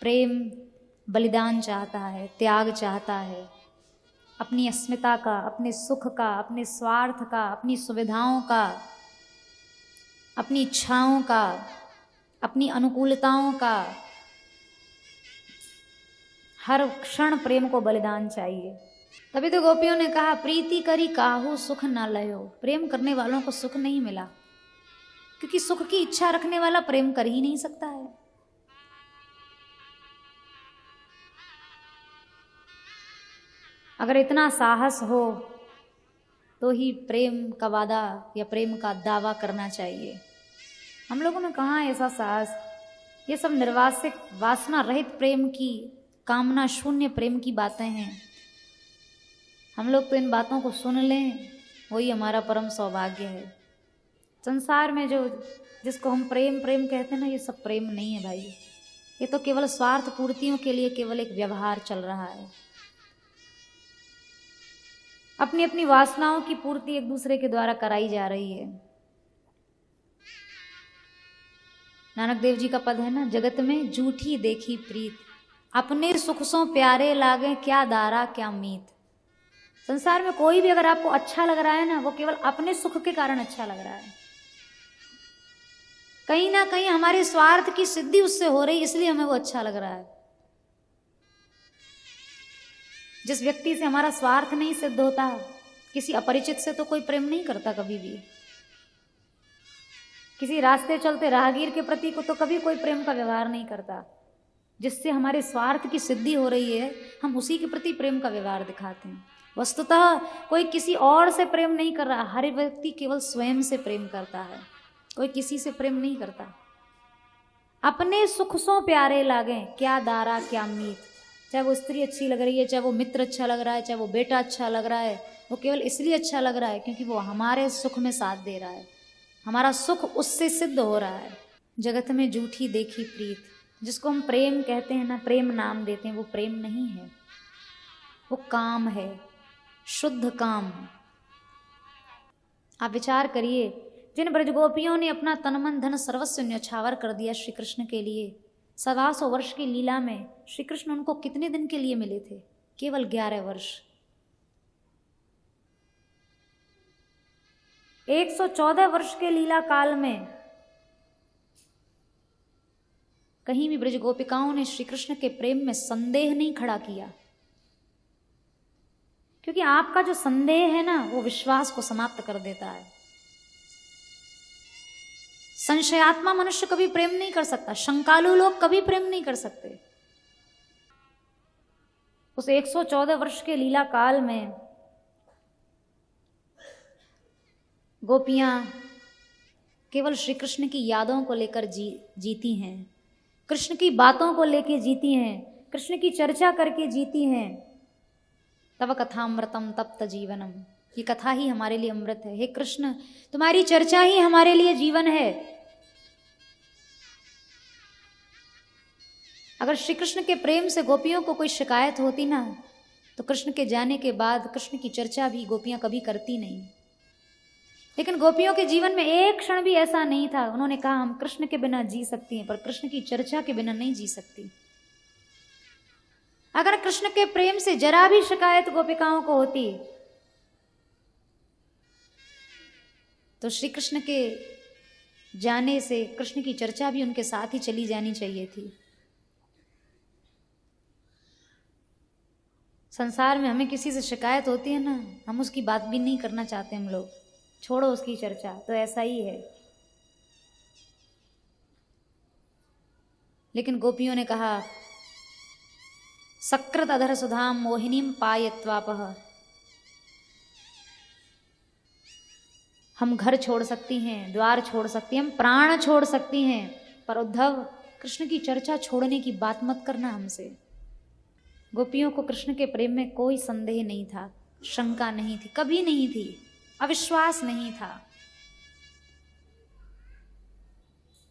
प्रेम बलिदान चाहता है, त्याग चाहता है, अपनी अस्मिता का, अपने सुख का, अपने स्वार्थ का, अपनी सुविधाओं का, अपनी इच्छाओं का, अपनी अनुकूलताओं का, हर क्षण प्रेम को बलिदान चाहिए। तभी तो गोपियों ने कहा प्रीति करी काहू सुख न लयो। प्रेम करने वालों को सुख नहीं मिला, क्योंकि सुख की इच्छा रखने वाला प्रेम कर ही नहीं सकता है। अगर इतना साहस हो तो ही प्रेम का वादा या प्रेम का दावा करना चाहिए। हम लोगों में कहाँ ऐसा साहस। ये सब निर्वासिक वासना रहित प्रेम की, कामना शून्य प्रेम की बातें हैं। हम लोग तो इन बातों को सुन लें, वही हमारा परम सौभाग्य है। संसार में जो जिसको हम प्रेम प्रेम कहते हैं ना, ये सब प्रेम नहीं है भाई। ये तो केवल स्वार्थ पूर्तियों के लिए केवल एक व्यवहार चल रहा है। अपनी अपनी वासनाओं की पूर्ति एक दूसरे के द्वारा कराई जा रही है। नानक देव जी का पद है ना, जगत में झूठी देखी प्रीत, अपने सुख सो प्यारे लागे, क्या दारा क्या मीत। संसार में कोई भी अगर आपको अच्छा लग रहा है ना, वो केवल अपने सुख के कारण अच्छा लग रहा है। कहीं ना कहीं हमारे स्वार्थ की सिद्धि उससे हो रही, इसलिए हमें वो अच्छा लग रहा है। जिस व्यक्ति से हमारा स्वार्थ नहीं सिद्ध होता, किसी अपरिचित से तो कोई प्रेम नहीं करता कभी भी। किसी रास्ते चलते राहगीर के प्रति को तो कभी कोई प्रेम का व्यवहार नहीं करता। जिससे हमारे स्वार्थ की सिद्धि हो रही है, हम उसी के प्रति प्रेम का व्यवहार दिखाते हैं। वस्तुतः कोई किसी और से प्रेम नहीं कर रहा, हर व्यक्ति केवल स्वयं से प्रेम करता है, कोई किसी से प्रेम नहीं करता। अपने सुख सो प्यारे लागे, क्या दारा क्या मीत। चाहे वो स्त्री अच्छी लग रही है, चाहे वो मित्र अच्छा लग रहा है, चाहे वो बेटा अच्छा लग रहा है, वो केवल इसलिए अच्छा लग रहा है क्योंकि वो हमारे सुख में साथ दे रहा है, हमारा सुख उससे सिद्ध हो रहा है। जगत में झूठी देखी प्रीत, जिसको हम प्रेम कहते हैं ना, प्रेम नाम देते हैं, वो प्रेम नहीं है, वो काम है, शुद्ध काम। आप विचार करिए, जिन ब्रजगोपियों ने अपना तन मन धन सर्वस्व न्यौछावर कर दिया श्री कृष्ण के लिए, 125 वर्ष की लीला में श्री कृष्ण उनको कितने दिन के लिए मिले थे? केवल 11 वर्ष। 114 वर्ष के लीला काल में कहीं भी ब्रज गोपिकाओं ने श्री कृष्ण के प्रेम में संदेह नहीं खड़ा किया, क्योंकि आपका जो संदेह है ना, वो विश्वास को समाप्त कर देता है। संशयात्मा मनुष्य कभी प्रेम नहीं कर सकता, शंकालु लोग कभी प्रेम नहीं कर सकते। उस 114 वर्ष के लीला काल में गोपियां केवल श्री कृष्ण की यादों को लेकर जीती हैं, कृष्ण की बातों को लेकर जीती हैं, कृष्ण की चर्चा करके जीती हैं। तव कथामृतम तप्त जीवनम, ये कथा ही हमारे लिए अमृत है। हे कृष्ण, तुम्हारी चर्चा ही हमारे लिए जीवन है। अगर श्री कृष्ण के प्रेम से गोपियों को कोई शिकायत होती ना, तो कृष्ण के जाने के बाद कृष्ण की चर्चा भी गोपियां कभी करती नहीं। लेकिन गोपियों के जीवन में एक क्षण भी ऐसा नहीं था उन्होंने कहा हम कृष्ण के बिना जी सकती हैं, पर कृष्ण की चर्चा के बिना नहीं जी सकती। अगर कृष्ण के प्रेम से जरा भी शिकायत गोपिकाओं को होती, तो श्री कृष्ण के जाने से कृष्ण की चर्चा भी उनके साथ ही चली जानी चाहिए थी। संसार में हमें किसी से शिकायत होती है ना, हम उसकी बात भी नहीं करना चाहते, हम लोग छोड़ो उसकी चर्चा। तो ऐसा ही है। लेकिन गोपियों ने कहा सकृत अधर सुधाम मोहिनीम पायत्वापह, हम घर छोड़ सकती हैं, द्वार छोड़ सकती हैं, हम प्राण छोड़ सकती हैं, पर उद्धव कृष्ण की चर्चा छोड़ने की बात मत करना हमसे। गोपियों को कृष्ण के प्रेम में कोई संदेह नहीं था, शंका नहीं थी, कभी नहीं थी, अविश्वास नहीं था।